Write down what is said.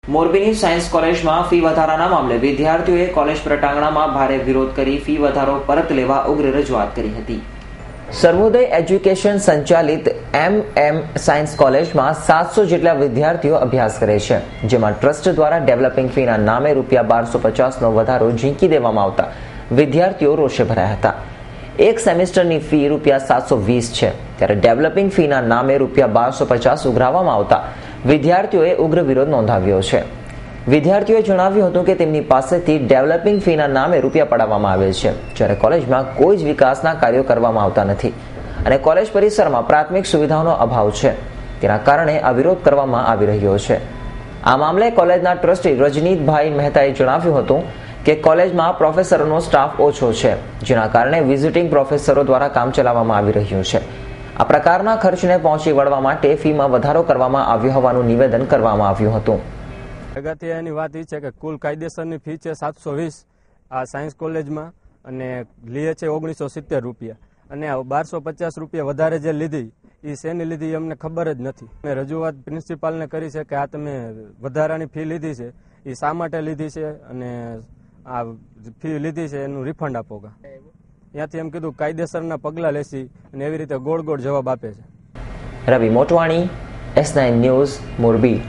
મોરબીની સાયન્સ કોલેજમાં ફી વધારાના મામલે વિદ્યાર્થીઓએ કોલેજ પ્રટાંગણમાં ભારે વિરોધ કરી ફી વધારો પરત લેવા ઉગ્ર રજૂઆત કરી હતી. સર્વોદય એજ્યુકેશન સંચાલિત MM સાયન્સ કોલેજમાં 700 જેટલા વિદ્યાર્થીઓ અભ્યાસ કરે છે, જેમાં ટ્રસ્ટ દ્વારા ડેવલપિંગ ફીના નામે ₹1250નો વધારો ઝીંકી દેવામાં આવતા વિદ્યાર્થીઓ રોષે ભરાયા હતા. એક સેમેસ્ટરની ફી ₹720 છે, ત્યારે ડેવલપિંગ ફીના નામે ₹1250 ઉઘરાવવામાં આવતા વિદ્યાર્થીઓએ ઉગ્ર વિરોધ નોંધાવ્યો છે. વિદ્યાર્થીઓએ જણાવ્યું હતું કે તેમની પાસેથી ડેવલપિંગ ફીના નામે રૂપિયા પડાવવામાં આવે છે, જ્યારે કોલેજમાં કોઈ જ વિકાસના કાર્યો કરવામાં આવતા નથી અને કોલેજ પરિસરમાં પ્રાથમિક સુવિધાઓનો અભાવ છે. તેના કારણે આ વિરોધ કરવામાં આવી રહ્યો છે. આ મામલે કોલેજના ટ્રસ્ટી રજનીતભાઈ મહેતાએ જણાવ્યું હતું કે કોલેજમાં પ્રોફેસરોનો સ્ટાફ ઓછો છે, જેના કારણે વિઝિટિંગ પ્રોફેસરો દ્વારા કામ ચલાવવામાં આવી રહ્યું છે. આ પ્રકારના ખર્ચને પહોંચી વળવા માટે ફીમાં વધારો કરવામાં આવ્યો હોવાનું નિવેદન કરવામાં આવ્યું હતું. અગત્યની વાત એ છે કે કુલ કાયદેસરની ફી છે 720 આ સાયન્સ કોલેજમાં અને લે છે ₹1970 અને ₹1250 વધારે જે લીધી એ શેની લીધી અમને ખબર જ નથી. મેં રજૂઆત પ્રિન્સિપાલને કરી છે કે આ તમે વધારાની ફી લીધી છે એ શા માટે લીધી છે અને આ ફી લીધી છે એનું રિફંડ આપો. ત્યાંથી એમ કીધું કાયદેસરના પગલાં લેશી અને એવી રીતે ગોળ ગોળ જવાબ આપે છે. રવિ મોટવાણી, S9 ન્યૂઝ, મોરબી.